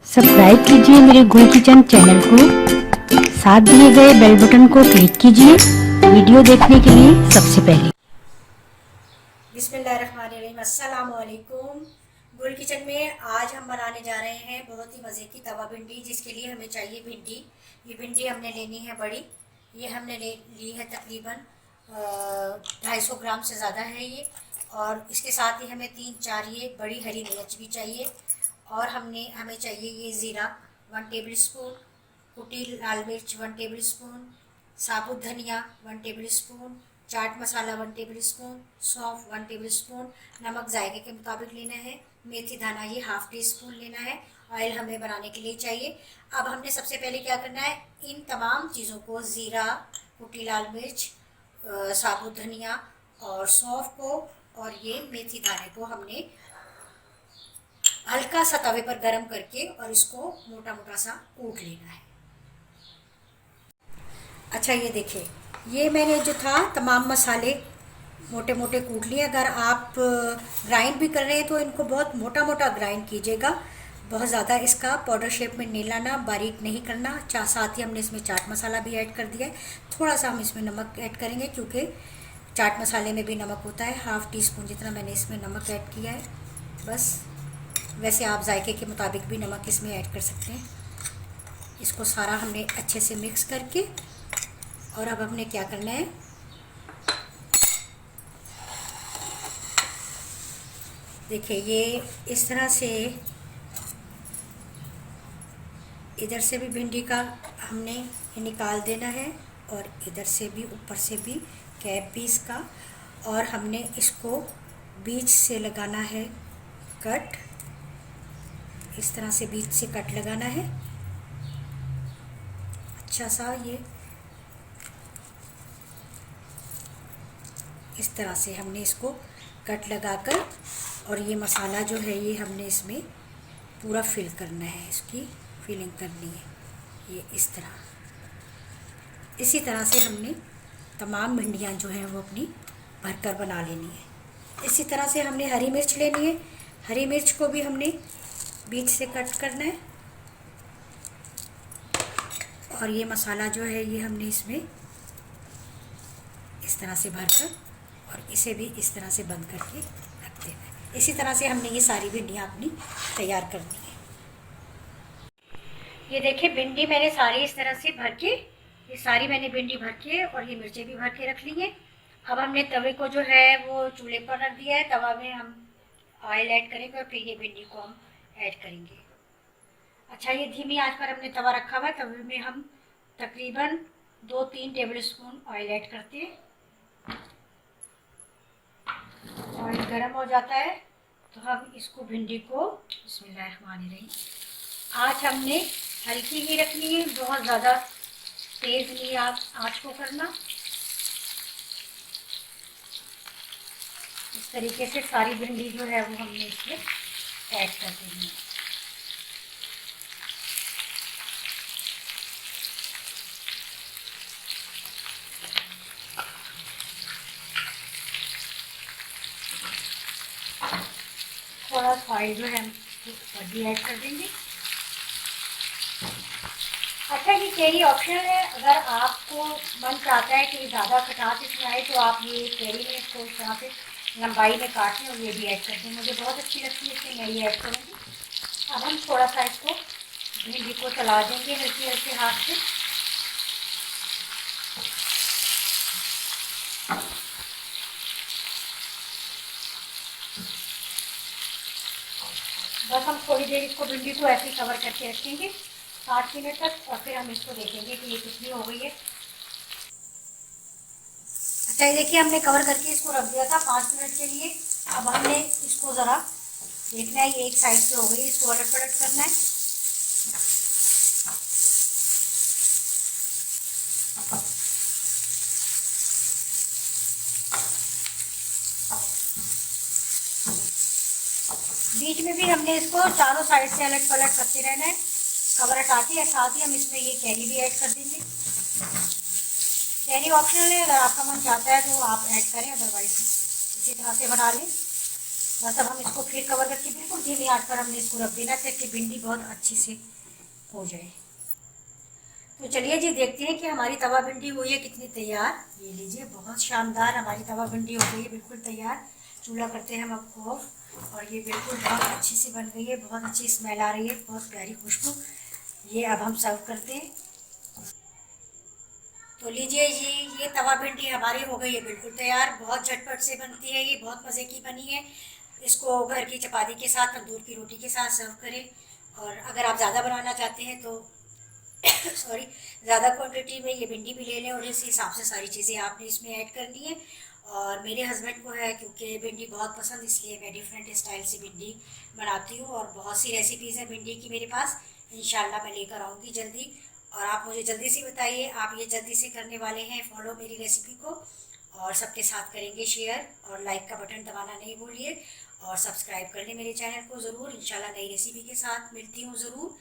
Subscribe कीजिए मेरे गुल किचन चैनल को, साथ दिए गए बेल बटन को क्लिक कीजिए वीडियो देखने के लिए सबसे पहले। बिस्मिल्लाहिर्रहमानिर्रहीम, अस्सलाम वालेकुम। गुल किचन में आज हम बनाने जा रहे हैं बहुत ही मज़े की तवा भिंडी, जिसके लिए हमें चाहिए भिंडी। ये भिंडी हमने लेनी है बड़ी। ये हमने ली है तकरीबन 250 ग्राम से ज़्यादा है ये। और इसके साथ ही हमें 3-4 ये बड़ी हरी मिर्च भी चाहिए। और हमें चाहिए ये ज़ीरा 1 टेबल स्पून, कुटी लाल मिर्च 1 टेबल स्पून, साबुत धनिया 1 table spoon, chaat masala 1 table spoon, सौंफ 1 टेबल स्पून, नमक जायके के मुताबिक लेना है, मेथी दाना ये ½ टी स्पून लेना है, ऑयल हमें बनाने के लिए चाहिए। अब हमने सबसे पहले क्या करना है, इन तमाम चीज़ों को ज़ीरा, कुटी लाल मिर्च, साबुत धनिया और सौंफ को और ये मेथी दाने को हमने हल्का सा तवे पर गरम करके और इसको मोटा मोटा सा कूट लेना है। अच्छा, ये देखिए, ये मैंने जो था तमाम मसाले मोटे मोटे कूट लिए। अगर आप ग्राइंड भी कर रहे हैं तो इनको बहुत मोटा मोटा ग्राइंड कीजिएगा, बहुत ज़्यादा इसका पाउडर शेप में नहीं लाना, बारीक नहीं करना। साथ ही हमने इसमें चाट मसाला भी ऐड कर दिया है। थोड़ा सा हम इसमें नमक ऐड करेंगे क्योंकि चाट मसाले में भी नमक होता है। ½ टी स्पून जितना मैंने इसमें नमक ऐड किया है बस। वैसे आप जायके के मुताबिक भी नमक इसमें ऐड कर सकते हैं। इसको सारा हमने अच्छे से मिक्स करके और अब हमने क्या करना है, देखिए ये इस तरह से इधर से भी भिंडी का हमने निकाल देना है और इधर से भी, ऊपर से भी कैप भी इसका। और हमने इसको बीच से लगाना है कट, इस तरह से बीच से कट लगाना है अच्छा सा। ये इस तरह से हमने इसको कट लगाकर और ये मसाला जो है ये हमने इसमें पूरा फिल करना है, इसकी फिलिंग करनी है ये इस तरह। इसी तरह से हमने तमाम भिंडियाँ जो हैं वो अपनी भरकर बना लेनी है। इसी तरह से हमने हरी मिर्च लेनी है, हरी मिर्च को भी हमने बीच से कट करना है। और ये मसाला जो है ये हमने इसमें इस तरह से भरकर और इसे भी इस तरह से बंद करके रख देना है। इसी तरह से हमने ये सारी भिंडियाँ अपनी तैयार करनी है। ये देखिए, भिंडी मैंने सारी इस तरह से भर के, ये सारी मैंने भिंडी भर के और ये मिर्चें भी भर के रख ली हैं। अब हमने तवे को जो है वो चूल्हे पर रख दिया है। तवा में हम ऑयल ऐड करेंगे और फिर ये भिंडी को हम ऐड करेंगे। अच्छा, ये धीमी आंच पर हमने तवा रखा हुआ है। तवे में हम तकरीबन 2-3 टेबल स्पून ऑयल ऐड करते हैं। ऑयल गर्म हो जाता है तो हम इसको भिंडी को, बिस्मिल्लाहिर्रहमानिर्रहीम, आँच हमने हल्की ही रखनी है, बहुत ज़्यादा तेज़ नहीं आप आँच को करना। इस तरीके से सारी भिंडी जो है वो हमने इसमें ऐड कर देनी है। थोड़ा सा ऑयल जो है हम भी ऐड कर देंगे। अच्छा, ये चेरी ऑप्शनल है, अगर आपको मन चाहता है कि ज़्यादा खटास इसमें आए तो आप ये चेरी में इसको इस तरह से लंबाई में काट लें और ये भी ऐड कर दें। मुझे बहुत अच्छी लगती है इसलिए मैं ये ऐड करूँगी। अब हम थोड़ा सा इसको भिंडी को चला देंगे हल्के हल्के हाथ से। बस हम थोड़ी देर इसको भिंडी को ऐसे ही कवर करके रखेंगे 60 मिनट तक, और फिर हम इसको देखेंगे कि ये कितनी हो गई है। अच्छा, ये देखिए, हमने कवर करके इसको रख दिया था 5 मिनट के लिए। अब हमने इसको ज़रा देखना है, ये एक साइड से हो गई, इसको अलट पलट करना है। बीच में भी हमने इसको चारों साइड से अलट पलट करते रहना है, कवर हटा के। साथ ही हम इसमें ये कैरी भी ऐड कर देंगे। कैरी ऑप्शनल है, अगर आपका मन चाहता है तो आप ऐड करें, अदरवाइज इसी तरह से बना लें। मतलब हम इसको फिर कवर करके बिल्कुल धीमी आंच पर हमने इसको रख देना ताकि भिंडी बहुत अच्छी से हो जाए। तो चलिए जी देखते हैं कि हमारी तवा भिंडी हुई है कितनी तैयार। ये लीजिए बहुत शानदार हमारी तवा भिंडी हो गई है बिल्कुल तैयार। चूल्हा करते हैं हम आपको ऑफ। और ये बिल्कुल बहुत अच्छी सी बन गई है, बहुत अच्छी स्मेल आ रही है, बहुत प्यारी खुशबू। ये अब हम सर्व करते हैं। तो लीजिए ये तवा भिंडी हमारी हो गई है बिल्कुल तैयार। बहुत झटपट से बनती है, ये बहुत मज़े की बनी है। इसको घर की चपाती के साथ, तंदूर की रोटी के साथ सर्व करें। और अगर आप ज़्यादा बनाना चाहते हैं तो सॉरी, ज़्यादा क्वांटिटी में ये भिंडी भी ले लें और इस हिसाब से सारी चीज़ें आपने इसमें ऐड करनी है। और मेरे हस्बैंड को है क्योंकि भिंडी बहुत पसंद, इसलिए मैं डिफरेंट स्टाइल से भिंडी बनाती हूँ। और बहुत सी रेसिपीज़ हैं भिंडी की मेरे पास, इंशाल्लाह मैं लेकर आऊँगी जल्दी। और आप मुझे जल्दी से बताइए आप ये जल्दी से करने वाले हैं फॉलो मेरी रेसिपी को, और सबके साथ करेंगे शेयर, और लाइक का बटन दबाना नहीं भूलिए, और सब्सक्राइब कर लें मेरे चैनल को ज़रूर। इंशाल्लाह नई रेसिपी के साथ मिलती हूँ ज़रूर।